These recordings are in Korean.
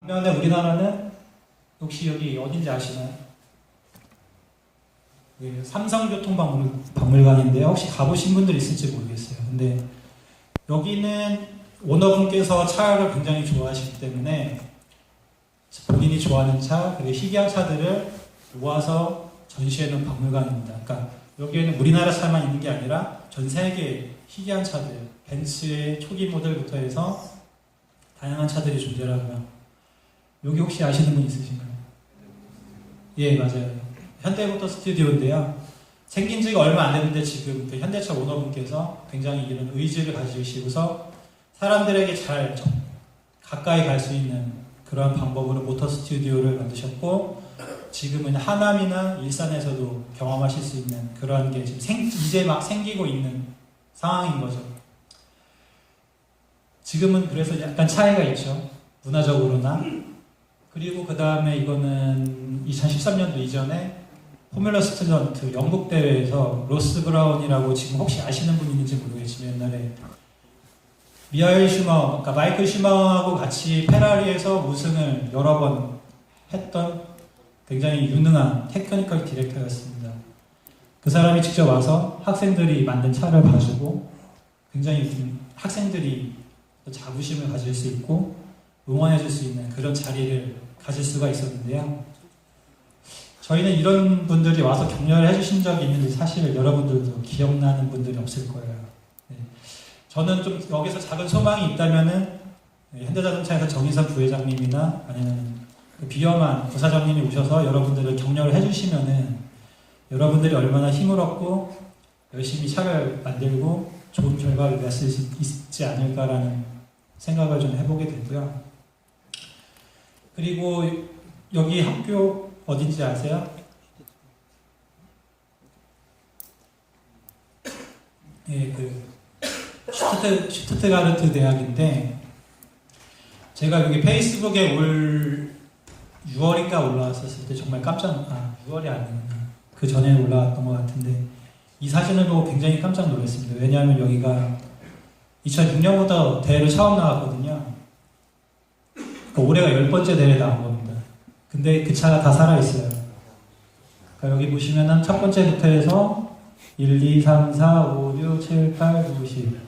반면에 우리나라는 혹시 여기 어딘지 아시나요? 예, 삼성교통박물관인데 혹시 가보신 분들 있을지 모르겠어요. 근데 여기는 오너분께서 차를 굉장히 좋아하시기 때문에 본인이 좋아하는 차, 그리고 희귀한 차들을 모아서 전시해놓은 박물관입니다. 그러니까 여기에는 우리나라 차만 있는 게 아니라 전 세계 희귀한 차들, 벤츠의 초기 모델부터 해서 다양한 차들이 존재하고요. 여기 혹시 아시는 분 있으신가요? 예, 맞아요. 현대모터 스튜디오인데요. 생긴 지가 얼마 안 됐는데 지금 그 현대차 오너분께서 굉장히 이런 의지를 가지시고서 사람들에게 잘 가까이 갈 수 있는 그런 방법으로 모터 스튜디오를 만드셨고, 지금은 하남이나 일산에서도 경험하실 수 있는 그런 게 지금 이제 막 생기고 있는 상황인 거죠. 지금은 그래서 약간 차이가 있죠. 문화적으로나. 그리고 그 다음에 이거는 2013년도 이전에 포뮬러 스튜던트 영국 대회에서 로스 브라운이라고 지금 혹시 아시는 분 있는지 모르겠지만 옛날에 미하엘 슈마허, 그러니까 마이클 슈마허하고 같이 페라리에서 우승을 여러 번 했던 굉장히 유능한 테크니컬 디렉터였습니다. 그 사람이 직접 와서 학생들이 만든 차를 봐주고 굉장히 학생들이 자부심을 가질 수 있고 응원해줄 수 있는 그런 자리를 가질 수가 있었는데요. 저희는 이런 분들이 와서 격려를 해주신 적이 있는데 사실 여러분들도 기억나는 분들이 없을 거예요. 네. 저는 좀 여기서 작은 소망이 있다면은 현대자동차에서 정의선 부회장님이나 아니면 그 비엄한 부사장님이 오셔서 여러분들을 격려를 해주시면은 여러분들이 얼마나 힘을 얻고 열심히 차를 만들고 좋은 결과를 냈을 수 있지 않을까라는 생각을 좀 해보게 되고요. 그리고 여기 학교 어딘지 아세요? 예, 그 슈투트가르트 대학인데 제가 여기 페이스북에 올 6월인가 올라왔었을 때 정말 6월이 아니구나. 그 전에 올라왔던 것 같은데 이 사진을 보고 굉장히 깜짝 놀랐습니다. 왜냐하면 여기가 2006년부터 대회를 처음 나왔거든요. 그러니까 올해가 10번째 대회 나온 겁니다. 근데 그 차가 다 살아있어요. 그러니까 여기 보시면은 첫 번째부터 해서 1, 2, 3, 4, 5, 6, 7, 8, 9, 10.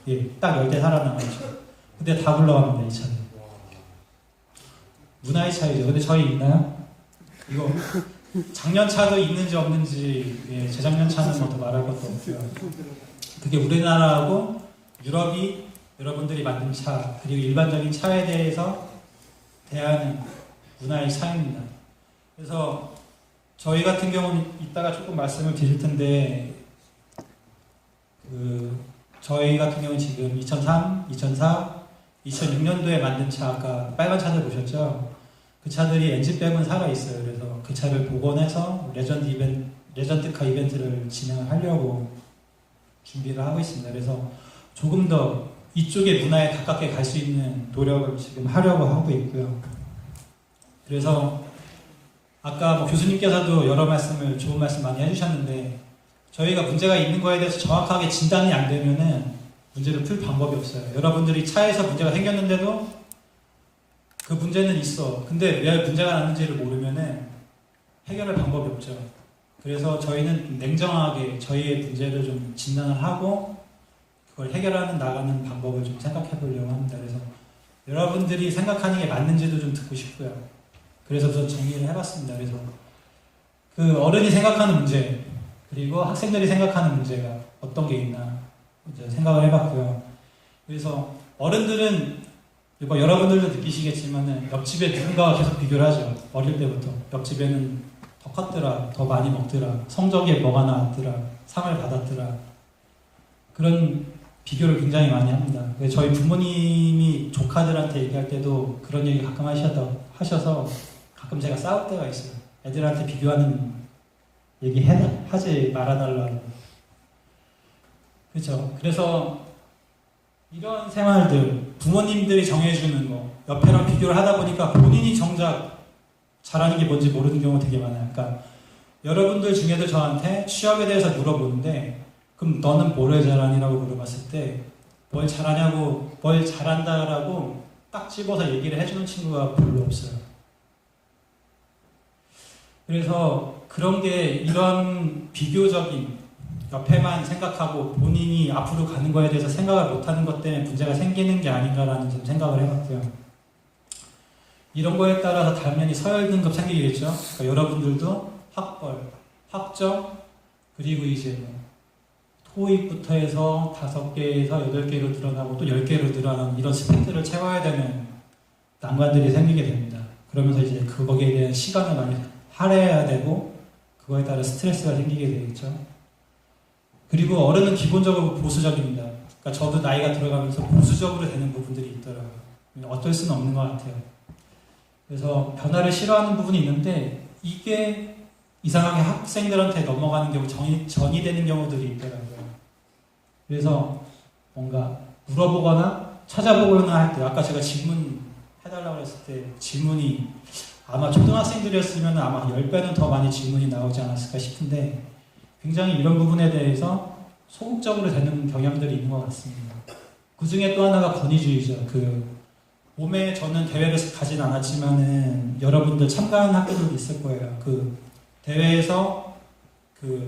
예, 딱 10대 살아남았죠. 근데 다 굴러갑니다, 이 차는. 문화의 차이죠. 근데 저희 있나요? 이거 작년 차도 있는지 없는지, 예, 재작년 차는 뭐 더 말할 것도 없고요. 그게 우리나라하고 유럽이 여러분들이 만든 차, 그리고 일반적인 차에 대해서 대하는 문화의 차이입니다. 그래서 저희 같은 경우는 이따가 조금 말씀을 드릴 텐데 저희 같은 경우는 지금 2003, 2004, 2006년도에 만든 차, 아까 빨간 차들 보셨죠? 그 차들이 엔진 빼면 살아있어요. 그래서 그 차를 복원해서 레전드카 이벤트를 진행을 하려고 준비를 하고 있습니다. 그래서 조금 더 이쪽의 문화에 가깝게 갈 수 있는 노력을 지금 하려고 하고 있고요. 그래서 아까 뭐 교수님께서도 여러 말씀을 좋은 말씀 많이 해주셨는데 저희가 문제가 있는 거에 대해서 정확하게 진단이 안 되면은 문제를 풀 방법이 없어요. 여러분들이 차에서 문제가 생겼는데도 그 문제는 있어. 근데 왜 문제가 났는지를 모르면은 해결할 방법이 없죠. 그래서 저희는 냉정하게 저희의 문제를 좀 진단을 하고 그걸 해결하는 나가는 방법을 좀 생각해 보려고 합니다. 그래서 여러분들이 생각하는 게 맞는지도 좀 듣고 싶고요. 그래서 저 정리를 해봤습니다. 그래서 그 어른이 생각하는 문제 그리고 학생들이 생각하는 문제가 어떤 게 있나 이제 생각을 해봤고요. 그래서 어른들은 뭐 여러분들도 느끼시겠지만은 옆집에 누군가와 계속 비교를 하죠. 어릴 때부터 옆집에는 더 컸더라, 더 많이 먹더라, 성적에 뭐가 나왔더라, 상을 받았더라. 그런 비교를 굉장히 많이 합니다. 저희 부모님이 조카들한테 얘기할 때도 그런 얘기 가끔 하셔서 가끔 제가 싸울 때가 있어요. 애들한테 비교하는 얘기 하지 말아달라고. 그렇죠. 그래서 이런 생활들, 부모님들이 정해주는 거, 옆에랑 비교를 하다 보니까 본인이 정작 잘하는 게 뭔지 모르는 경우가 되게 많아요. 그러니까 여러분들 중에도 저한테 취업에 대해서 물어보는데 그럼 너는 뭐를 잘하니라고 물어봤을 때 뭘 잘하냐고, 뭘 잘한다라고 딱 집어서 얘기를 해주는 친구가 별로 없어요. 그래서 그런 게 이런 비교적인 옆에만 생각하고 본인이 앞으로 가는 거에 대해서 생각을 못하는 것 때문에 문제가 생기는 게 아닌가라는 좀 생각을 해봤고요. 이런 거에 따라서 당연히 서열 등급 생기겠죠. 그러니까 여러분들도 학벌, 학점, 그리고 이제 토익부터 해서 5개에서 8개로 늘어나고 또 10개로 늘어나는 이런 스펙트를 채워야 되는 난관들이 생기게 됩니다. 그러면서 이제 거기에 대한 시간을 많이 할애해야 되고 그거에 따라 스트레스가 생기게 되겠죠. 그리고 어른은 기본적으로 보수적입니다. 그러니까 저도 나이가 들어가면서 보수적으로 되는 부분들이 있더라고요. 어쩔 수는 없는 것 같아요. 그래서 변화를 싫어하는 부분이 있는데 이게 이상하게 학생들한테 넘어가는 경우 전이 되는 경우들이 있더라고요. 그래서 뭔가 물어보거나 찾아보거나 할 때 아까 제가 질문 해달라고 했을 때 질문이 아마 초등학생들이었으면 아마 10배는 더 많이 질문이 나오지 않았을까 싶은데 굉장히 이런 부분에 대해서 소극적으로 되는 경향들이 있는 것 같습니다. 그 중에 또 하나가 권위주의죠. 봄에 저는 대회를 가진 않았지만은 여러분들 참가한 학교들도 있을 거예요. 대회에서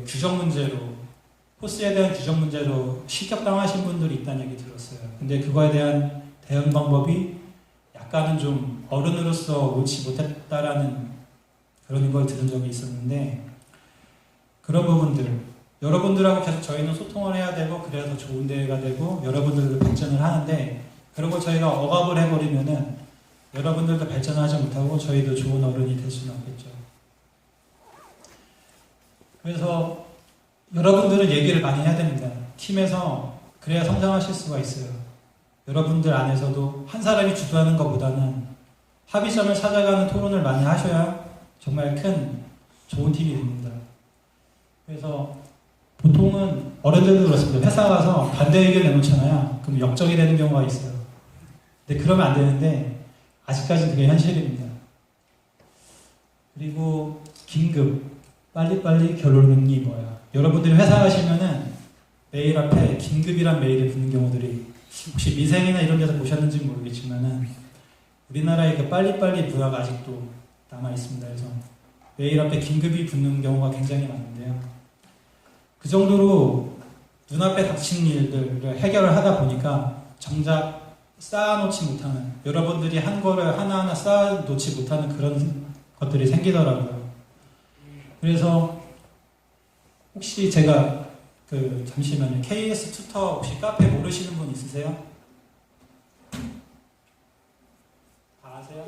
규정 문제로 코스에 대한 규정 문제로 실격당하신 분들이 있다는 얘기 들었어요. 근데 그거에 대한 대응 방법이 약간은 좀 어른으로서 옳지 못했다라는 그런 걸 들은 적이 있었는데 그런 부분들 여러분들하고 계속 저희는 소통을 해야 되고 그래야 더 좋은 대회가 되고 여러분들도 발전을 하는데 그런 걸 저희가 억압을 해버리면은 여러분들도 발전하지 못하고 저희도 좋은 어른이 될 수는 없겠죠. 그래서 여러분들은 얘기를 많이 해야 됩니다. 팀에서 그래야 성장하실 수가 있어요. 여러분들 안에서도 한 사람이 주도하는 것보다는 합의점을 찾아가는 토론을 많이 하셔야 정말 큰 좋은 팀이 됩니다. 그래서 보통은 어른들도 그렇습니다. 회사 가서 반대 의견 내놓잖아요. 그럼 역적이 되는 경우가 있어요. 근데 그러면 안 되는데 아직까지는 그게 현실입니다. 그리고 긴급, 빨리빨리 결론이 뭐야. 여러분들이 회사 가시면은 메일 앞에 긴급이란 메일이 붙는 경우들이 혹시 미생이나 이런 데서 보셨는지 모르겠지만은 우리나라에 그 빨리빨리 문화가 아직도 남아 있습니다. 그래서 메일 앞에 긴급이 붙는 경우가 굉장히 많은데요. 그 정도로 눈앞에 닥친 일들을 해결을 하다 보니까 정작 쌓아놓지 못하는 여러분들이 한 거를 하나하나 쌓아놓지 못하는 그런 것들이 생기더라고요. 그래서 혹시 제가 잠시만요. KS 튜터 혹시 카페 모르시는 분 있으세요? 다 아세요?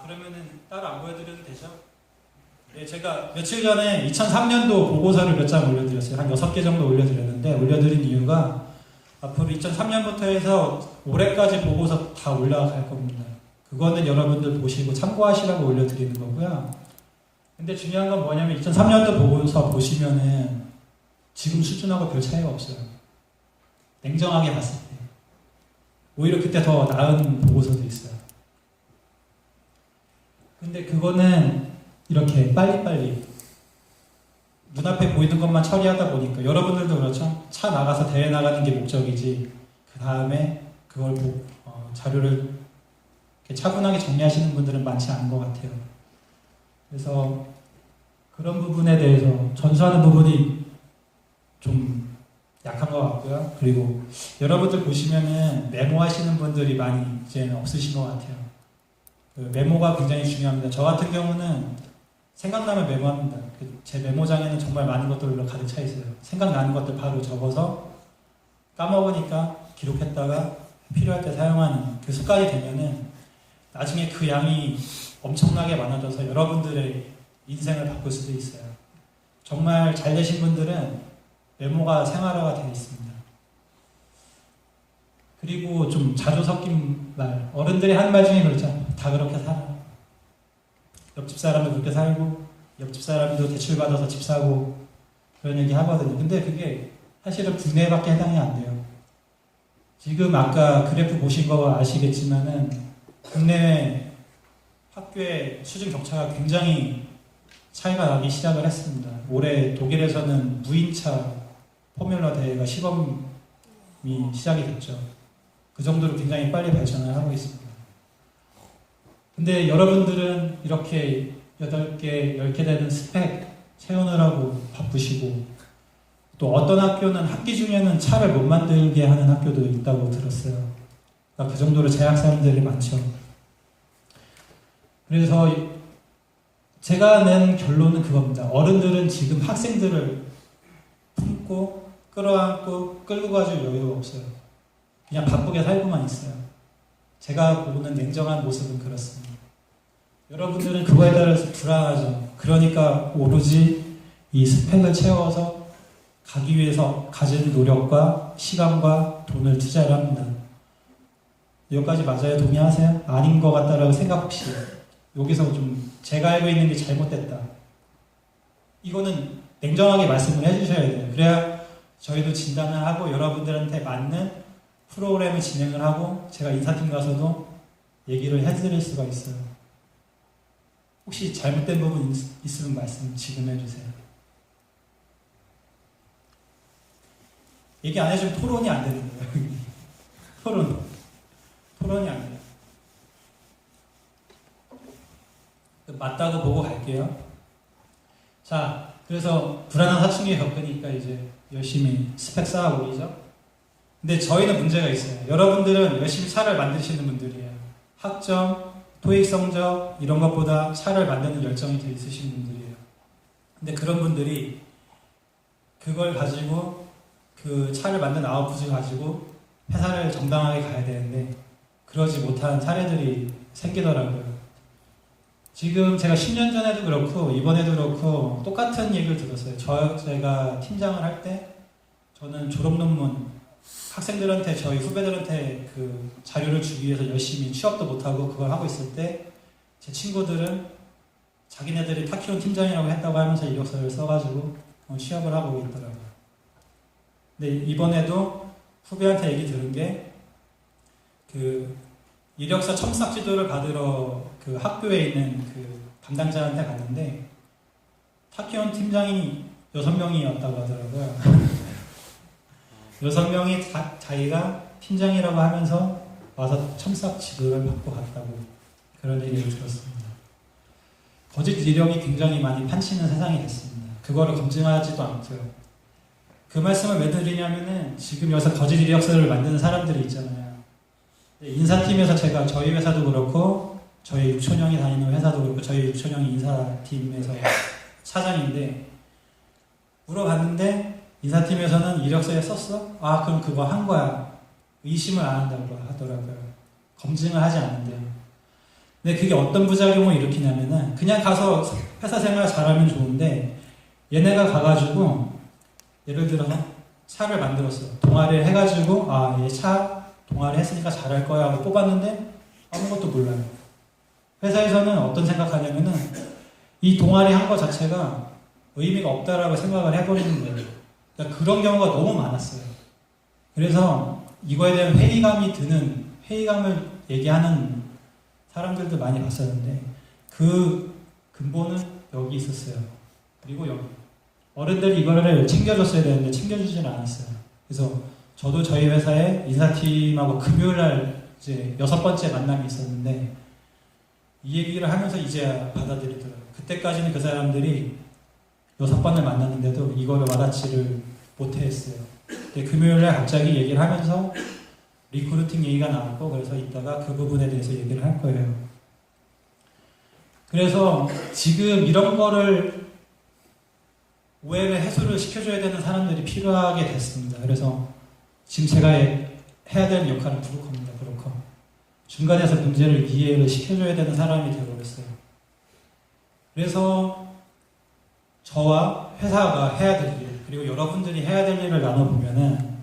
그러면은 따로 안 보여드려도 되죠? 네, 제가 며칠 전에 2003년도 보고서를 몇 장 올려드렸어요. 한 6개 정도 올려드렸는데 올려드린 이유가 앞으로 2003년부터 해서 올해까지 보고서 다 올라갈 겁니다. 그거는 여러분들 보시고 참고하시라고 올려드리는 거고요. 근데 중요한 건 뭐냐면 2003년도 보고서 보시면은 지금 수준하고 별 차이가 없어요. 냉정하게 봤을 때. 오히려 그때 더 나은 보고서도 있어요. 근데 그거는 이렇게 빨리빨리 눈앞에 보이는 것만 처리하다 보니까 여러분들도 그렇죠? 차 나가서 대회 나가는 게 목적이지 그 다음에 그걸 자료를 차분하게 정리하시는 분들은 많지 않은 것 같아요. 그래서 그런 부분에 대해서 전수하는 부분이 좀 약한 것 같고요. 그리고 여러분들 보시면은 메모하시는 분들이 많이 이제는 없으신 것 같아요. 메모가 굉장히 중요합니다. 저 같은 경우는 생각나면 메모합니다. 제 메모장에는 정말 많은 것들로 가득 차 있어요. 생각나는 것들 바로 적어서 까먹으니까 기록했다가 필요할 때 사용하는 그 습관이 되면은 나중에 그 양이 엄청나게 많아져서 여러분들의 인생을 바꿀 수도 있어요. 정말 잘 되신 분들은 메모가 생활화가 되어 있습니다. 그리고 좀 자주 섞인 말, 어른들이 하는 말 중에 그렇죠. 다 그렇게 살아. 옆집 사람도 그렇게 살고 옆집 사람도 대출받아서 집 사고 그런 얘기 하거든요. 근데 그게 사실은 국내밖에 해당이 안 돼요. 지금 아까 그래프 보신 거 아시겠지만은 국내 학교의 수준 격차가 굉장히 차이가 나기 시작을 했습니다. 올해 독일에서는 무인차 포뮬러 대회가 시범이 시작이 됐죠. 그 정도로 굉장히 빨리 발전을 하고 있습니다. 근데 여러분들은 이렇게 8개, 10개 되는 스펙 채우느라고 바쁘시고, 또 어떤 학교는 학기 중에는 차를 못 만들게 하는 학교도 있다고 들었어요. 그러니까 그 정도로 재학 사람들이 많죠. 그래서 제가 낸 결론은 그겁니다. 어른들은 지금 학생들을 품고 끌어안고 끌고 가줄 여유가 없어요. 그냥 바쁘게 살고만 있어요. 제가 보는 냉정한 모습은 그렇습니다. 여러분들은 그거에 따라서 불안하죠. 그러니까 오로지 이 스펙을 채워서 가기 위해서 가진 노력과 시간과 돈을 투자를 합니다. 여기까지 맞아요? 동의하세요? 아닌 것 같다라고 생각 혹시 여기서 좀 제가 알고 있는 게 잘못됐다. 이거는 냉정하게 말씀을 해주셔야 돼요. 그래야 저희도 진단을 하고 여러분들한테 맞는 프로그램을 진행을 하고 제가 인사팀 가서도 얘기를 해드릴 수가 있어요. 혹시 잘못된 부분 있으면 말씀 지금 해주세요. 얘기 안 해주면 토론이 안 되는 거예요. 토론이 안 돼요. 맞다고 보고 갈게요. 자, 그래서 불안한 사춘기 겪으니까 이제 열심히 스펙 쌓아오리죠. 근데 저희는 문제가 있어요. 여러분들은 열심히 차를 만드시는 분들이에요. 학점, 토익 성적 이런 것보다 차를 만드는 열정이 더 있으신 분들이에요. 근데 그런 분들이 그걸 가지고 그 차를 만든 아웃풋을 가지고 회사를 정당하게 가야 되는데 그러지 못한 사례들이 생기더라고요. 지금 제가 10년 전에도 그렇고 이번에도 그렇고 똑같은 얘기를 들었어요. 제가 팀장을 할 때 저는 졸업 논문 학생들한테 저희 후배들한테 그 자료를 주기 위해서 열심히 취업도 못하고 그걸 하고 있을 때 제 친구들은 자기네들이 타키온 팀장이라고 했다고 하면서 이력서를 써가지고 취업을 하고 있더라고요. 근데 이번에도 후배한테 얘기 들은 게 그 이력서 첨삭 지도를 받으러 그 학교에 있는 그 담당자한테 갔는데 타키온 팀장이 6명이었다고 하더라고요. 6명이 자기가 팀장이라고 하면서 와서 첨삭 지도를 받고 갔다고 그런 얘기를 들었습니다. 거짓 이력이 굉장히 많이 판치는 세상이 됐습니다. 그거를 검증하지도 않고요. 그 말씀을 왜 드리냐면은 지금 여기서 거짓 이력서를 만드는 사람들이 있잖아요. 인사팀에서 제가 저희 회사도 그렇고 저희 육촌형이 다니는 회사도 그렇고 저희 육촌형이 인사팀에서 사장인데 물어봤는데 인사팀에서는 이력서에 썼어? 아 그럼 그거 한 거야. 의심을 안 한다고 하더라고요. 검증을 하지 않는데요. 근데 그게 어떤 부작용을 일으키냐면은 그냥 가서 회사 생활 잘하면 좋은데 얘네가 가가지고 예를 들어서 차를 만들었어. 동아리를 해가지고 아 얘 차 동아리 했으니까 잘할 거야 하고 뽑았는데 아무것도 몰라요. 회사에서는 어떤 생각하냐면은 이 동아리 한 거 자체가 의미가 없다라고 생각을 해버리는 거예요. 그러니까 그런 경우가 너무 많았어요. 그래서 이거에 대한 회의감을 얘기하는 사람들도 많이 봤었는데 그 근본은 여기 있었어요. 그리고 여기 어른들이 이거를 챙겨줬어야 되는데 챙겨주지는 않았어요. 그래서 저도 저희 회사에 인사팀하고 금요일날 이제 6번째 만남이 있었는데 이 얘기를 하면서 이제야 받아들이더라고요. 그때까지는 그 사람들이 6번을 만났는데도 이거를 와닿지를 못했어요. 근데 금요일날 갑자기 얘기를 하면서 리크루팅 얘기가 나왔고 그래서 이따가 그 부분에 대해서 얘기를 할 거예요. 그래서 지금 이런 거를 오해를 해소를 시켜줘야 되는 사람들이 필요하게 됐습니다. 그래서 지금 제가 해야 되는 역할은 브로커입니다. 브로커. 중간에서 문제를 이해를 시켜줘야 되는 사람이 되어버렸어요. 그래서 저와 회사가 해야 될 일, 그리고 여러분들이 해야 될 일을 나눠보면은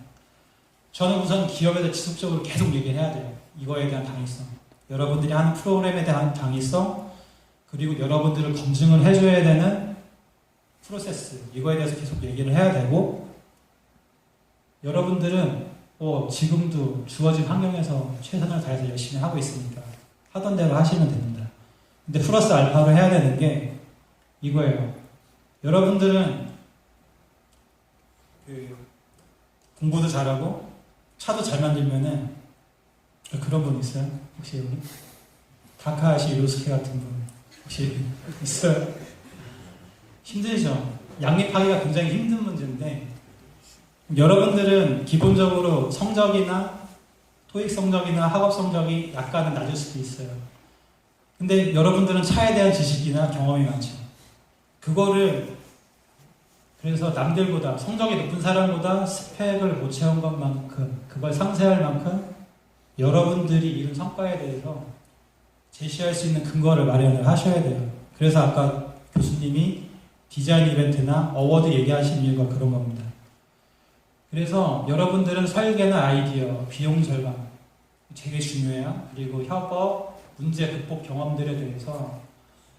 저는 우선 기업에서 지속적으로 계속 얘기를 해야 돼요. 이거에 대한 당위성. 여러분들이 하는 프로그램에 대한 당위성, 그리고 여러분들을 검증을 해줘야 되는 프로세스, 이거에 대해서 계속 얘기를 해야 되고 여러분들은 지금도 주어진 환경에서 최선을 다해서 열심히 하고 있으니까 하던 대로 하시면 됩니다. 근데 플러스 알파로 해야 되는 게 이거예요. 여러분들은 공부도 잘하고 차도 잘 만들면은 그런 분 있어요? 혹시 여기? 다카하시 요스케 같은 분 혹시 있어요? 힘들죠. 양립하기가 굉장히 힘든 문제인데 여러분들은 기본적으로 성적이나 토익 성적이나 학업 성적이 약간은 낮을 수도 있어요. 근데 여러분들은 차에 대한 지식이나 경험이 많죠. 그거를 그래서 남들보다 성적이 높은 사람보다 스펙을 못 채운 것만큼 그걸 상쇄할 만큼 여러분들이 이룬 성과에 대해서 제시할 수 있는 근거를 마련을 하셔야 돼요. 그래서 아까 교수님이 디자인 이벤트나 어워드 얘기하신 이유가 그런 겁니다. 그래서 여러분들은 설계나 아이디어, 비용 절감 되게 중요해요. 그리고 협업, 문제 극복 경험들에 대해서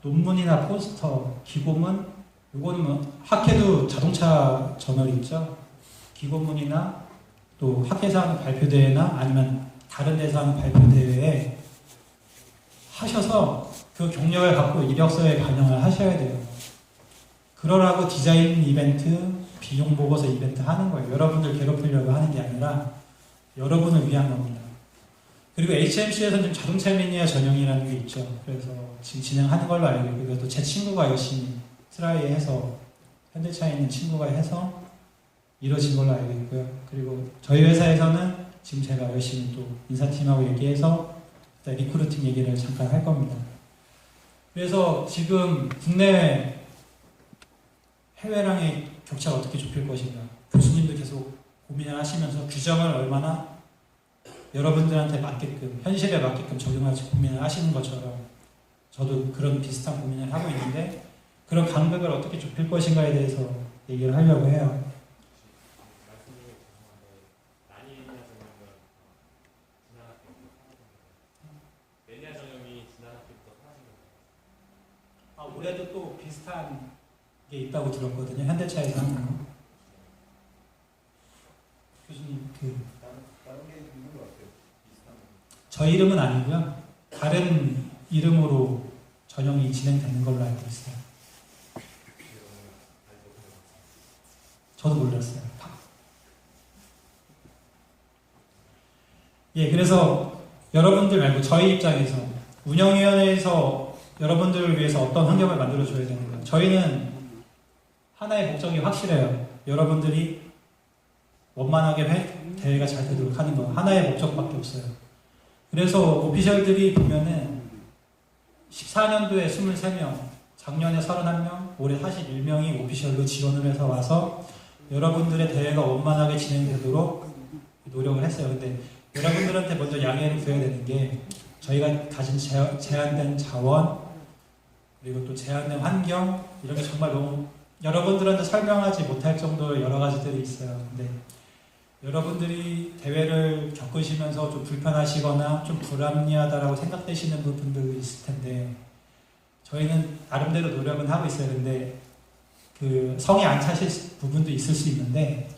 논문이나 포스터, 기고문, 이거는 뭐 학회도 자동차 저널이 있죠. 기고문이나 또 학회에서 하는 발표대회나 아니면 다른 데서 하는 발표대회에 하셔서 그 경력을 갖고 이력서에 반영을 하셔야 돼요. 그러라고 디자인 이벤트, 비용 보고서 이벤트 하는 거예요. 여러분들 괴롭히려고 하는 게 아니라 여러분을 위한 겁니다. 그리고 HMC에서는 지금 자동차 매니아 전형이라는 게 있죠. 그래서 지금 진행하는 걸로 알고 있고 이것도 제 친구가 열심히 트라이에 해서 현대차에 있는 친구가 해서 이루어진 걸로 알고 있고요. 그리고 저희 회사에서는 지금 제가 열심히 또 인사팀하고 얘기해서 리크루팅 얘기를 잠깐 할 겁니다. 그래서 지금 국내 해외랑의 격차가 어떻게 좁힐 것인가 교수님도 계속 고민을 하시면서 규정을 얼마나 여러분들한테 맞게끔 현실에 맞게끔 적용할지 고민을 하시는 것처럼 저도 그런 비슷한 고민을 하고 있는데 그런 간극을 어떻게 좁힐 것인가에 대해서 얘기를 하려고 해요. 올해도 또 비슷한 게 있다고 들었거든요. 현대차에서 하는 거. 교수님, 다른 게 있는 것 같아요. 비슷한 거. 저희 이름은 아니고요. 다른 이름으로 전형이 진행되는 걸로 알고 있어요. 저도 몰랐어요. 예, 그래서 여러분들 말고 저희 입장에서 운영위원회에서 여러분들을 위해서 어떤 환경을 만들어줘야 되는가. 저희는 하나의 목적이 확실해요. 여러분들이 원만하게 대회가 잘 되도록 하는 거. 하나의 목적밖에 없어요. 그래서 오피셜들이 보면은 14년도에 23명, 작년에 31명, 올해 41명이 오피셜로 지원을 해서 와서 여러분들의 대회가 원만하게 진행되도록 노력을 했어요. 근데 여러분들한테 먼저 양해를 구해야 되는 게 저희가 가진 제한된 자원 그리고 또 제한된 환경 이런 게 정말 너무 여러분들한테 설명하지 못할 정도로 여러 가지들이 있어요. 근데 여러분들이 대회를 겪으시면서 좀 불편하시거나 좀 불합리하다라고 생각되시는 부분도 있을 텐데 저희는 나름대로 노력은 하고 있어요. 근데 그 성이 안 차실 부분도 있을 수 있는데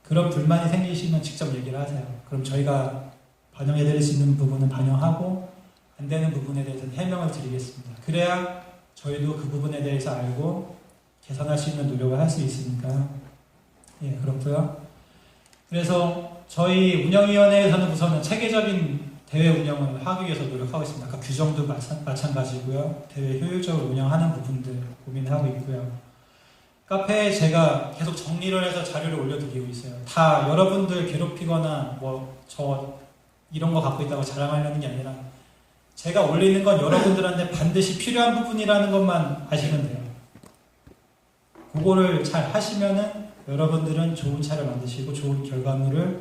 그런 불만이 생기시면 직접 얘기를 하세요. 그럼 저희가 반영해 드릴 수 있는 부분은 반영하고 안 되는 부분에 대해서는 해명을 드리겠습니다. 그래야 저희도 그 부분에 대해서 알고 개선할 수 있는 노력을 할 수 있으니까 예, 그렇고요. 그래서 저희 운영위원회에서는 우선은 체계적인 대회 운영을 하기 위해서 노력하고 있습니다. 아까 규정도 마찬가지고요. 대회 효율적으로 운영하는 부분들 고민하고 있고요. 카페에 제가 계속 정리를 해서 자료를 올려드리고 있어요. 다 여러분들 괴롭히거나 뭐 저 이런 거 갖고 있다고 자랑하려는 게 아니라 제가 올리는 건 여러분들한테 반드시 필요한 부분이라는 것만 아시면 돼요. 그거를 잘 하시면은 여러분들은 좋은 차를 만드시고 좋은 결과물을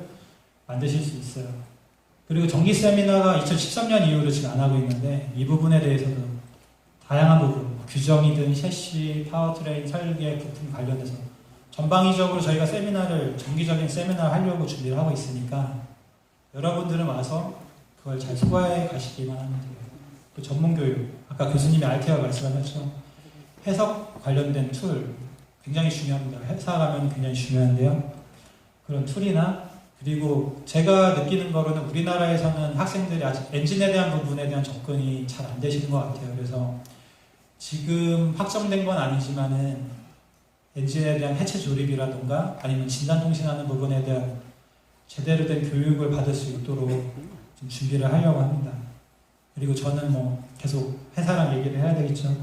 만드실 수 있어요. 그리고 정기 세미나가 2013년 이후로 지금 안 하고 있는데 이 부분에 대해서도 다양한 부분, 규정이든 셰시, 파워트레인, 설계, 부품 관련해서 전방위적으로 저희가 세미나를 정기적인 세미나를 하려고 준비를 하고 있으니까 여러분들은 와서 그걸 잘 소화해 가시기만 하면 돼요. 또 전문 교육, 아까 교수님이 알테아 말씀하셨죠. 해석 관련된 툴 굉장히 중요합니다. 회사 가면 굉장히 중요한데요. 그런 툴이나 그리고 제가 느끼는 거로는 우리나라에서는 학생들이 아직 엔진에 대한 부분에 대한 접근이 잘 안 되시는 것 같아요. 그래서 지금 확정된 건 아니지만은 엔진에 대한 해체 조립이라든가 아니면 진단 통신하는 부분에 대한 제대로 된 교육을 받을 수 있도록 좀 준비를 하려고 합니다. 그리고 저는 뭐 계속 회사랑 얘기를 해야 되겠죠.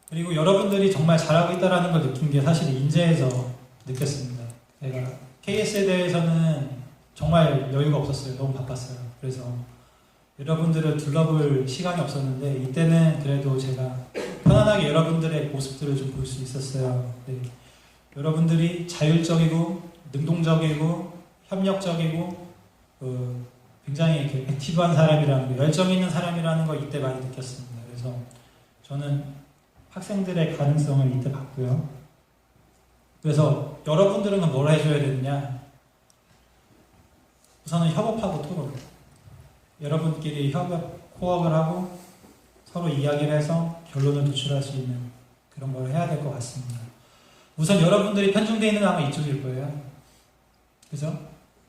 그리고 여러분들이 정말 잘하고 있다는 걸 느낀 게 사실 인재에서 느꼈습니다. 제가 KS에 대해서는 정말 여유가 없었어요. 너무 바빴어요. 그래서 여러분들을 둘러볼 시간이 없었는데 이때는 그래도 제가 편안하게 여러분들의 모습들을 좀 볼 수 있었어요. 네. 여러분들이 자율적이고 능동적이고 협력적이고 굉장히 이렇게 액티브한 사람이라는 거, 열정 있는 사람이라는 걸 이때 많이 느꼈습니다. 그래서 저는 학생들의 가능성을 이때 봤고요. 그래서 여러분들은 뭘 해줘야 되느냐? 우선은 협업하고 토론. 여러분끼리 코업을 하고 서로 이야기를 해서 결론을 도출할 수 있는 그런 걸 해야 될 것 같습니다. 우선 여러분들이 편중되어 있는 건 아마 이쪽일 거예요. 그죠?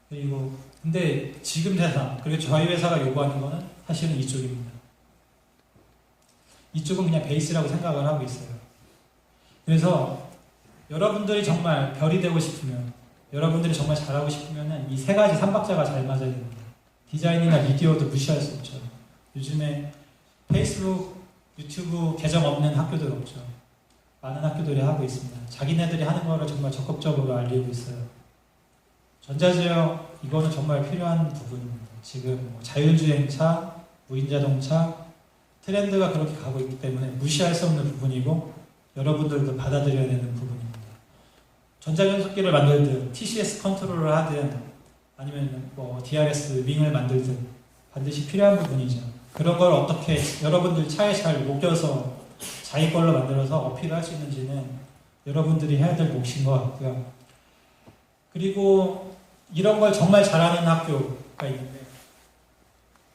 그리고 근데 지금 세상, 그리고 저희 회사가 요구하는 거는 사실은 이쪽입니다. 이쪽은 그냥 베이스라고 생각을 하고 있어요. 그래서 여러분들이 정말 별이 되고 싶으면, 여러분들이 정말 잘하고 싶으면 이 세 가지 삼박자가 잘 맞아야 됩니다. 디자인이나 미디어도 무시할 수 없죠. 요즘에 페이스북, 유튜브 계정 없는 학교들 없죠. 많은 학교들이 하고 있습니다. 자기네들이 하는 거를 정말 적극적으로 알리고 있어요. 전자제어, 이거는 정말 필요한 부분입니다. 지금 뭐 자율주행차, 무인자동차, 트렌드가 그렇게 가고 있기 때문에 무시할 수 없는 부분이고 여러분들도 받아들여야 되는 부분입니다. 전자변속기를 만들든 TCS 컨트롤을 하든 아니면 뭐 DRS 윙을 만들든 반드시 필요한 부분이죠. 그런 걸 어떻게 여러분들 차에 잘 녹여서 자기 걸로 만들어서 어필할 수 있는지는 여러분들이 해야 될 몫인 것 같고요. 그리고 이런 걸 정말 잘하는 학교가 있는데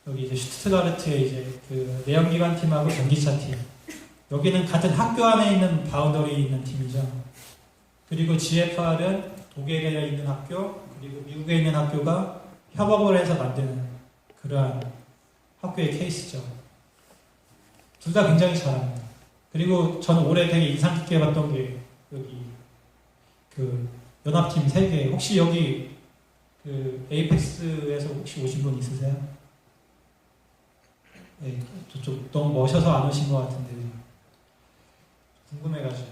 여기 이제 슈투트가르트의 이제 그 내연기관 팀하고 전기차 팀, 여기는 같은 학교 안에 있는 바운더리에 있는 팀이죠. 그리고 GFR은 독일에 있는 학교, 그리고 미국에 있는 학교가 협업을 해서 만드는 그러한 학교의 케이스죠. 둘 다 굉장히 잘합니다. 그리고 저는 올해 되게 인상 깊게 봤던 게 여기 그 연합팀 3개, 혹시 여기 그 에이펙스에서 혹시 오신 분 있으세요? 네, 저쪽 너무 멋셔서 안 오신 것 같은데 궁금해가지고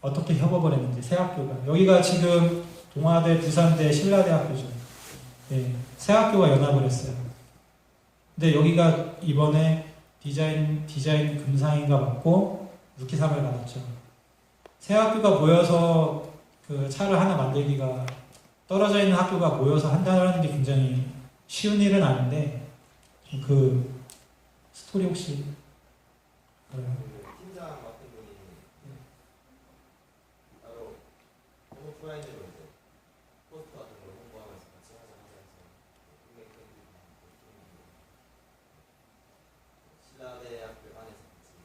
어떻게 협업을 했는지 새 학교가, 여기가 지금 동아대, 부산대, 신라대학교죠. 네, 새 학교가 연합을 했어요. 근데 여기가 이번에 디자인 금상인가 받고 루키상을 받았죠. 새 학교가 모여서 그 차를 하나 만들기가, 떨어져 있는 학교가 모여서 한다는 게 굉장히 쉬운 일은 아닌데, 그 스토리 혹시 알아요? 팀장 맡은 분이 따로 오프라인으로 이제 포스트 같은 걸 홍보하면서 같이 하자 해서 신라대 학교 안에서 같이.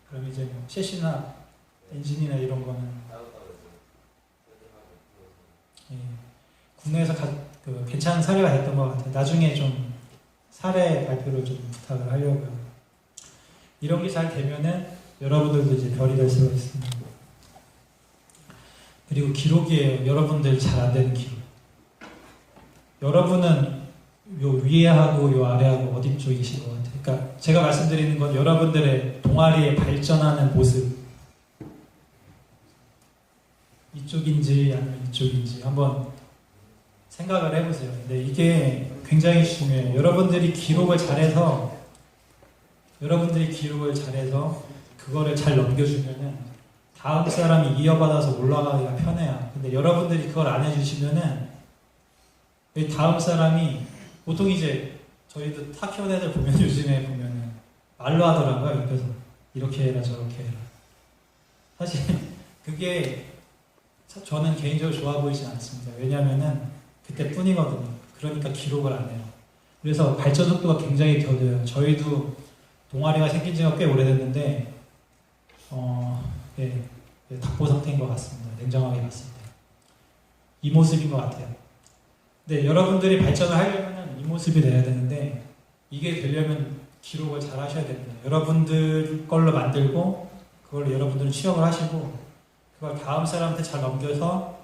그럼 이제 뭐 셰시나 엔진이나 이런 거는 따로따로 이제 세팅하고 그래서 예, 국내에서 괜찮은 사례가 됐던 것 같아요. 나중에 좀 사례 발표를 좀 부탁을 하려고요. 이런 게 잘 되면은 여러분들도 이제 별이 될 수가 있습니다. 그리고 기록이에요. 여러분들 잘 안 되는 기록. 여러분은 요 위에 하고 요 아래 하고 어디 쪽이신 것 같아요. 그러니까 제가 말씀드리는 건 여러분들의 동아리에 발전하는 모습, 이쪽인지 아니면 이쪽인지 한번 생각을 해보세요. 근데 이게 굉장히 중요해요. 여러분들이 기록을 잘해서 그거를 잘 넘겨주면은 다음 사람이 이어받아서 올라가기가 편해요. 근데 여러분들이 그걸 안 해주시면은 다음 사람이, 보통 이제 저희도 타 키운 애들 보면 요즘에 보면은 말로 하더라고요. 옆에서 이렇게 해라 저렇게 해라. 사실 그게 저는 개인적으로 좋아 보이진 않습니다. 왜냐면은 그때뿐이거든요. 그러니까 기록을 안 해요. 그래서 발전 속도가 굉장히 더뎌요. 저희도 동아리가 생긴 지가 꽤 오래됐는데 답보 상태인 것 같습니다. 냉정하게 봤을 때. 이 모습인 것 같아요. 근데 여러분들이 발전을 하려면 이 모습이 돼야 되는데, 이게 되려면 기록을 잘 하셔야 됩니다. 여러분들 걸로 만들고 그걸 여러분들은 취업을 하시고 그걸 다음 사람한테 잘 넘겨서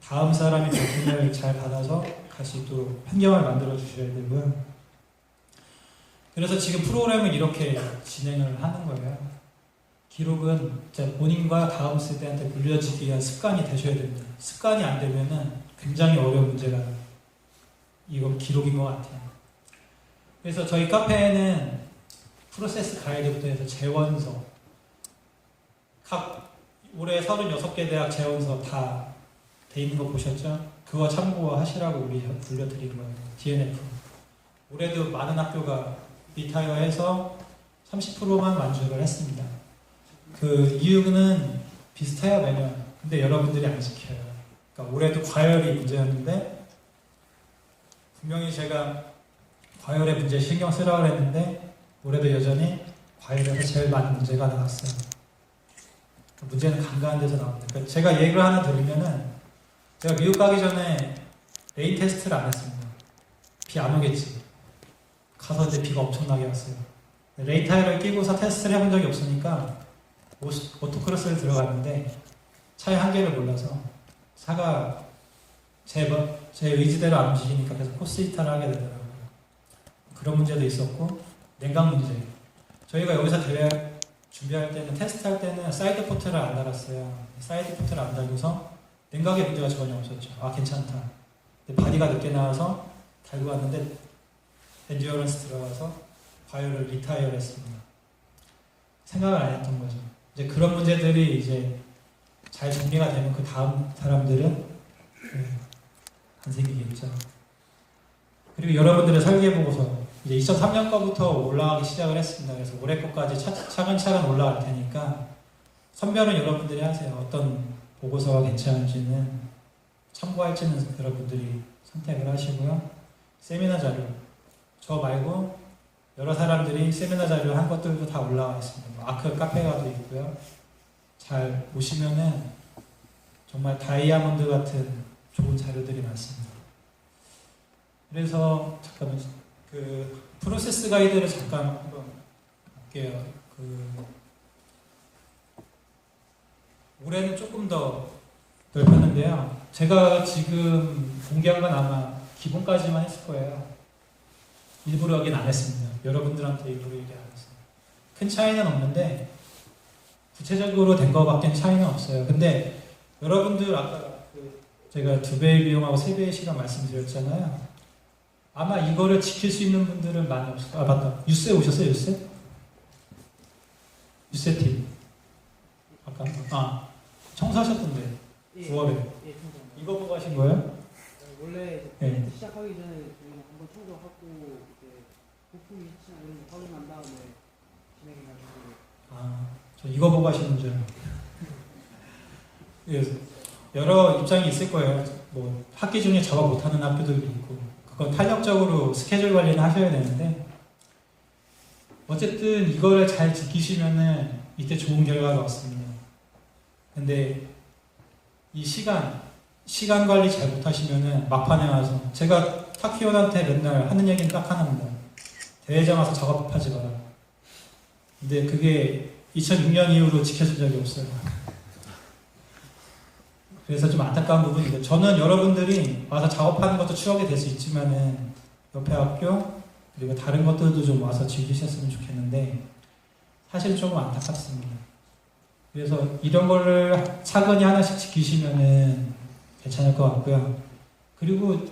다음 사람이 버튼을 잘 받아서 같이 또 환경을 만들어 주셔야 되고요. 그래서 지금 프로그램을 이렇게 진행을 하는 거예요. 기록은 이제 본인과 다음 세대한테 물려지기 위한 습관이 되셔야 됩니다. 습관이 안 되면은 굉장히 어려운 문제가 이거 기록인 것 같아요. 그래서 저희 카페에는 프로세스 가이드부터 해서 재원서, 각 올해 36개 대학 재원서 다 돼 있는 거 보셨죠? 그거 참고하시라고 우리 불려드린 거예요. DNF. 올해도 많은 학교가 리타이어해서 30%만 만족을 했습니다. 그 이유는 비슷해요, 매년. 근데 여러분들이 안 지켜요. 그러니까 올해도 과열이 문제였는데 분명히 제가 과열에 문제 신경 쓰라고 했는데 올해도 여전히 과열에서 제일 많은 문제가 나왔어요. 문제는 간과한 데서 나옵니다. 그러니까 제가 얘기를 하나 드리면은 제가 미국 가기 전에 레인 테스트를 안 했습니다. 비 안 오겠지. 가서 이제 비가 엄청나게 왔어요. 레인 타이어를 끼고서 테스트를 해본 적이 없으니까 오토크로스를 들어갔는데 차의 한계를 몰라서 차가 제 의지대로 안 움직이니까 계속 코스 이탈을 하게 되더라고요. 그런 문제도 있었고 냉각 문제. 저희가 여기서 대회 준비할 때는 테스트할 때는 사이드 포트를 안 달았어요. 사이드 포트를 안 달고서 냉각의 문제가 전혀 없었죠. 아 괜찮다. 근데 바디가 늦게 나와서 달고 왔는데 엔듀어런스 들어가서 과열을 리타이어를 했습니다. 생각을 안 했던 거죠. 이제 그런 문제들이 이제 잘 정리가 되면 그 다음 사람들은 안 생기겠죠. 그리고 여러분들의 설계 보고서 이제 2003년 거부터 올라가기 시작을 했습니다. 그래서 올해 거까지 차근차근 올라갈 테니까 선별은 여러분들이 하세요. 어떤 보고서가 괜찮은지는 참고할지는 여러분들이 선택을 하시고요. 세미나 자료, 저 말고 여러 사람들이 세미나 자료 한 것들도 다 올라와 있습니다. 아크 카페가도 있고요. 잘 보시면은 정말 다이아몬드 같은 좋은 자료들이 많습니다. 그래서 잠깐만 그 프로세스 가이드를 잠깐 한번 볼게요. 올해는 조금 더 넓혔는데요. 제가 지금 공개한 건 아마 기본까지만 했을 거예요. 일부러 여긴 안 했습니다. 여러분들한테 일부러 얘기 안 했어요. 큰 차이는 없는데 구체적으로 된 거밖에 차이는 없어요. 근데 여러분들 아까 제가 2배의 비용하고 3배의 시간 말씀드렸잖아요. 아마 이거를 지킬 수 있는 분들은 많이 없을 거예요. 아 맞다. 유스에 오셨어요? 유스 팀. 아까 청소하셨던데 9월에 이거 보고 하신 거예요? 원래 네. 시작하기 전에 저희는 한번 청소하고 이제 부품 위치나 이런 거 확인한 다음에 진행해가지고. 저 이거 보고 하시는 줄. 예, 여러 입장이 있을 거예요. 뭐 학기 중에 작업 못하는 학교들도 있고, 그건 탄력적으로 스케줄 관리는 하셔야 되는데, 어쨌든 이거를 잘 지키시면은 이때 좋은 결과가 왔습니다. 근데 이 시간 관리 잘 못하시면은 막판에 와서 제가 타키온한테 맨날 하는 얘기는 딱 하나입니다. 대회장 와서 작업하지 마라. 근데 그게 2006년 이후로 지켜진 적이 없어요. 그래서 좀 안타까운 부분인데 저는 여러분들이 와서 작업하는 것도 추억이 될 수 있지만은 옆에 학교 그리고 다른 것들도 좀 와서 즐기셨으면 좋겠는데 사실 조금 안타깝습니다. 그래서 이런 거를 차근히 하나씩 지키시면은 괜찮을 것 같고요. 그리고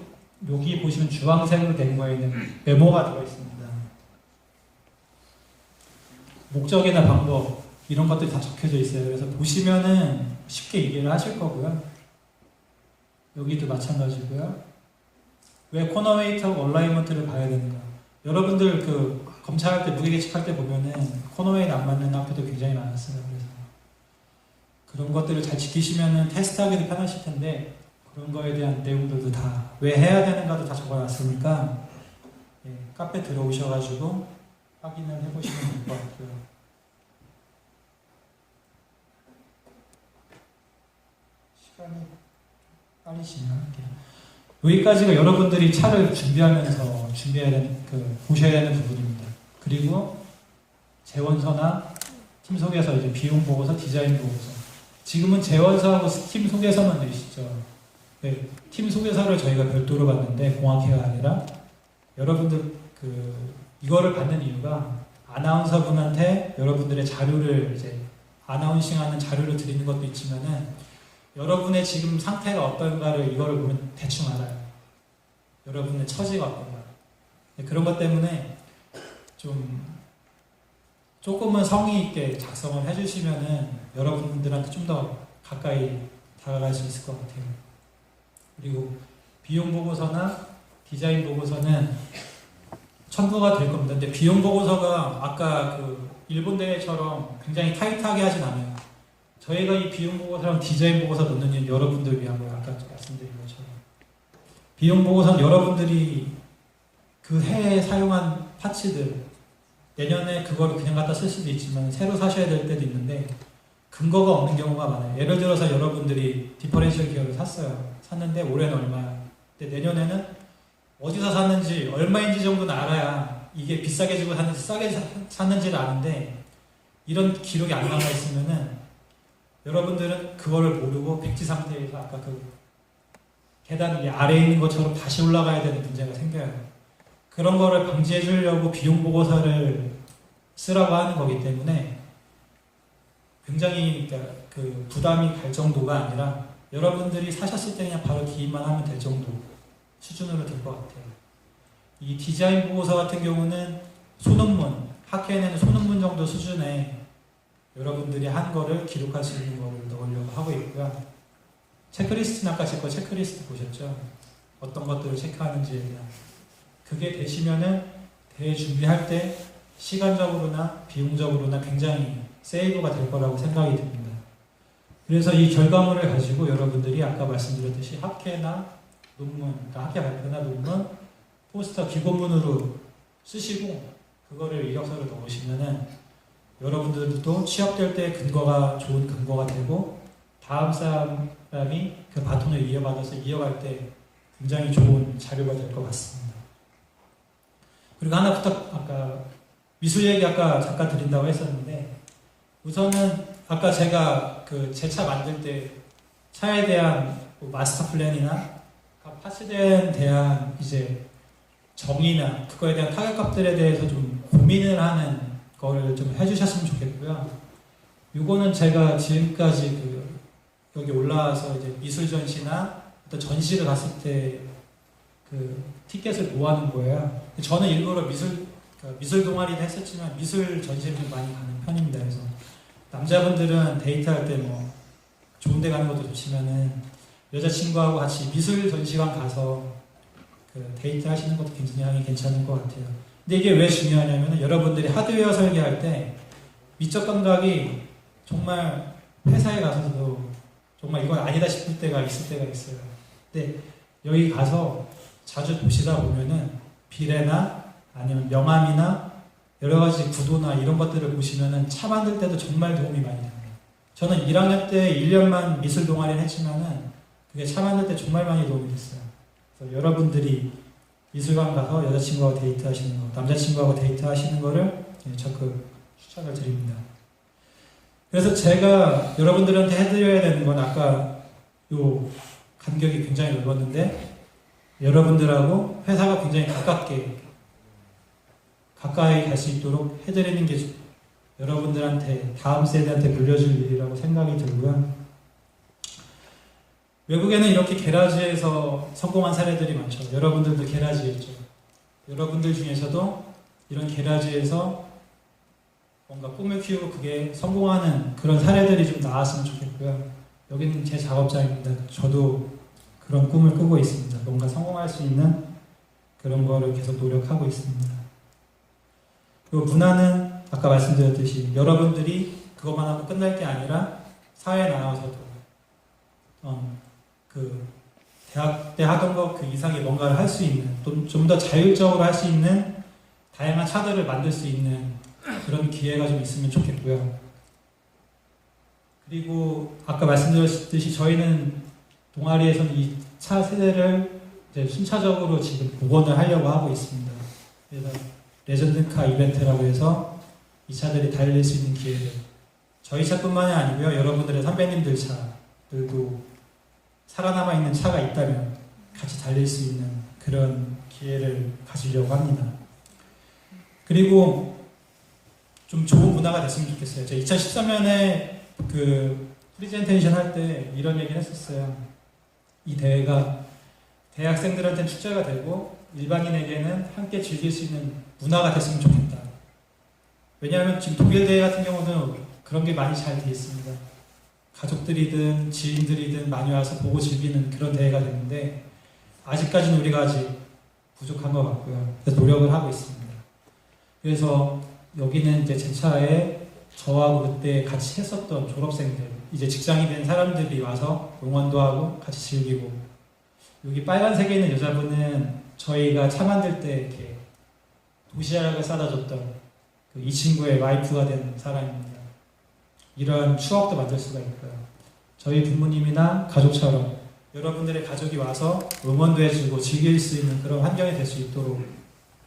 여기 보시면 주황색으로 된 거에는 메모가 들어있습니다. 목적이나 방법 이런 것들이 다 적혀져 있어요. 그래서 보시면은 쉽게 이해를 하실 거고요. 여기도 마찬가지고요. 왜 코너 웨이트하고 얼라이먼트를 봐야 되는가? 여러분들 그 검찰할 때 무게계측할 때 보면은 코너 웨이트 안 맞는 학교도 굉장히 많았어요. 그래서 그런 것들을 잘 지키시면은 테스트하기도 편하실 텐데 그런 거에 대한 내용들도 다 왜 해야 되는가도 다 적어놨으니까 카페 들어오셔가지고 확인을 해보시면 될 것 같고요. 시간이 빨리 진행할게요. 여기까지가 여러분들이 차를 준비하면서 보셔야 되는 부분입니다. 그리고 재원서나 팀 소개서, 이제 비용 보고서, 디자인 보고서. 지금은 재원서하고 팀 소개서만 내시죠. 네, 팀 소개서를 저희가 별도로 받는데 공학회가 아니라 여러분들 이거를 받는 이유가 아나운서분한테 여러분들의 자료를 이제 아나운싱하는 자료를 드리는 것도 있지만은 여러분의 지금 상태가 어떤가를 이거를 보면 대충 알아요. 여러분의 처지가 어떤가. 네, 그런 것 때문에 조금은 성의 있게 작성을 해주시면은 여러분들한테 좀 더 가까이 다가갈 수 있을 것 같아요. 그리고 비용 보고서나 디자인 보고서는 첨부가 될 겁니다. 근데 비용 보고서가 아까 그 일본 대회처럼 굉장히 타이트하게 하진 않아요. 저희가 이 비용 보고서랑 디자인 보고서 넣는 이유는 여러분들 위한 거예요. 아까 말씀드린 것처럼. 비용 보고서는 여러분들이 그 해에 사용한 파츠들, 내년에 그거를 그냥 갖다 쓸 수도 있지만 새로 사셔야 될 때도 있는데 근거가 없는 경우가 많아요. 예를 들어서 여러분들이 디퍼렌셜 기어를 샀는데 올해는 얼마야. 근데 내년에는 어디서 샀는지 얼마인지 정도는 알아야 이게 비싸게 주고 샀는지 싸게 샀는지를 아는데 이런 기록이 안 남아 있으면은 여러분들은 그거를 모르고 백지 상태에서 아까 그 계단 위에 아래에 있는 것처럼 다시 올라가야 되는 문제가 생겨요. 그런 거를 방지해 주려고 비용 보고서를 쓰라고 하는 거기 때문에 굉장히 그러니까 그 부담이 갈 정도가 아니라 여러분들이 사셨을 때 그냥 바로 기입만 하면 될 정도 수준으로 될 것 같아요. 이 디자인 보고서 같은 경우는 소논문, 학회에는 소논문 정도 수준의 여러분들이 한 거를 기록할 수 있는 거를 넣으려고 하고 있고요. 체크리스트는 아까 제 거 체크리스트 보셨죠? 어떤 것들을 체크하는지에 대한 그게 되시면은 대회 준비할 때 시간적으로나 비용적으로나 굉장히 세이브가 될 거라고 생각이 듭니다. 그래서 이 결과물을 가지고 여러분들이 아까 말씀드렸듯이 학회나 논문, 그러니까 학회 발표나 논문, 포스터 기고문으로 쓰시고 그거를 이력서로 넣으시면은 여러분들도 취업될 때 근거가 좋은 근거가 되고 다음 사람이 그 바톤을 이어받아서 이어갈 때 굉장히 좋은 자료가 될 것 같습니다. 그리고 하나 부탁, 아까 미술 얘기 아까 잠깐 드린다고 했었는데 우선은 아까 제가 그 제 차 만들 때 차에 대한 뭐 마스터 플랜이나 파츠에 대한 이제 정의나 그거에 대한 타격값들에 대해서 좀 고민을 하는 거를 좀 해주셨으면 좋겠고요. 요거는 제가 지금까지 여기 올라와서 이제 미술 전시나 어떤 전시를 갔을 때 그 티켓을 모아놓은 거예요. 저는 일부러 미술 동아리도 했었지만 미술 전시를 좀 많이 가는 편입니다. 그래서 남자분들은 데이트할 때 뭐 좋은 데 가는 것도 좋지만은 여자친구하고 같이 미술 전시관 가서 그 데이트 하시는 것도 굉장히 괜찮은 것 같아요. 근데 이게 왜 중요하냐면 여러분들이 하드웨어 설계할 때 미적 감각이 정말 회사에 가서도 정말 이건 아니다 싶을 때가 있을 때가 있어요. 근데 여기 가서 자주 보시다 보면은 비례나 아니면 명암이나 여러 가지 구도나 이런 것들을 보시면은 차 만들 때도 정말 도움이 많이 됩니다. 저는 1학년 때 1년만 미술 동아리를 했지만은 그게 차 만들 때 정말 많이 도움이 됐어요. 그래서 여러분들이 미술관 가서 여자친구하고 데이트 하시는 거, 남자친구하고 데이트 하시는 거를 적극 추천을 드립니다. 그래서 제가 여러분들한테 해드려야 되는 건 아까 요 간격이 굉장히 넓었는데 여러분들하고 회사가 굉장히 가까이 갈 수 있도록 해드리는 게 여러분들한테 다음 세대한테 물려줄 일이라고 생각이 들고요. 외국에는 이렇게 게라지에서 성공한 사례들이 많죠. 여러분들도 게라지였죠. 여러분들 중에서도 이런 게라지에서 뭔가 꿈을 키우고 그게 성공하는 그런 사례들이 좀 나왔으면 좋겠고요. 여기는 제 작업장입니다. 저도 그런 꿈을 꾸고 있습니다. 뭔가 성공할 수 있는 그런 거를 계속 노력하고 있습니다. 그리고 문화는 아까 말씀드렸듯이 여러분들이 그것만 하고 끝날 게 아니라 사회에 나와서도 그 대학 때 하던 것 그 이상의 뭔가를 할 수 있는 좀 더 자율적으로 할 수 있는 다양한 차들을 만들 수 있는 그런 기회가 좀 있으면 좋겠고요. 그리고 아까 말씀드렸듯이 저희는 동아리에서는 이 차 세대를 이제 순차적으로 지금 복원을 하려고 하고 있습니다. 그래서 레전드카 이벤트라고 해서 이 차들이 달릴 수 있는 기회를 저희 차뿐만이 아니고요. 여러분들의 선배님들 차들도 살아남아 있는 차가 있다면 같이 달릴 수 있는 그런 기회를 가지려고 합니다. 그리고 좀 좋은 문화가 됐으면 좋겠어요. 제가 2013년에 그 프리젠테이션 할 때 이런 얘기를 했었어요. 이 대회가 대학생들한테는 축제가 되고 일반인에게는 함께 즐길 수 있는 문화가 됐으면 좋겠다. 왜냐하면 지금 독일 대회 같은 경우는 그런 게 많이 잘 돼 있습니다. 가족들이든 지인들이든 많이 와서 보고 즐기는 그런 대회가 됐는데 아직까지는 우리가 아직 부족한 것 같고요. 그래서 노력을 하고 있습니다. 그래서 여기는 이제 제 차에 저하고 그때 같이 했었던 졸업생들, 이제 직장이 된 사람들이 와서 응원도 하고 같이 즐기고, 여기 빨간색에 있는 여자분은 저희가 차 만들 때 이렇게 도시락을 싸다 줬던 이 친구의 와이프가 된 사람입니다. 이런 추억도 만들 수가 있고요. 저희 부모님이나 가족처럼 여러분들의 가족이 와서 응원도 해주고 즐길 수 있는 그런 환경이 될 수 있도록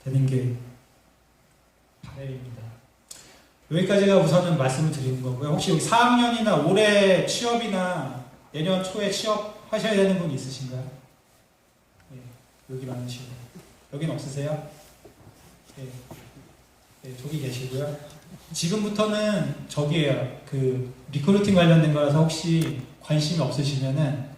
되는 게 바람입니다. 여기까지가 우선은 말씀을 드리는 거고요. 혹시 여기 4학년이나 올해 취업이나 내년 초에 취업하셔야 되는 분 있으신가요? 네, 여기 많으시고. 여기는 없으세요? 네. 네, 저기 계시고요. 지금부터는 저기에요. 그 리크루팅 관련된 거라서 혹시 관심이 없으시면은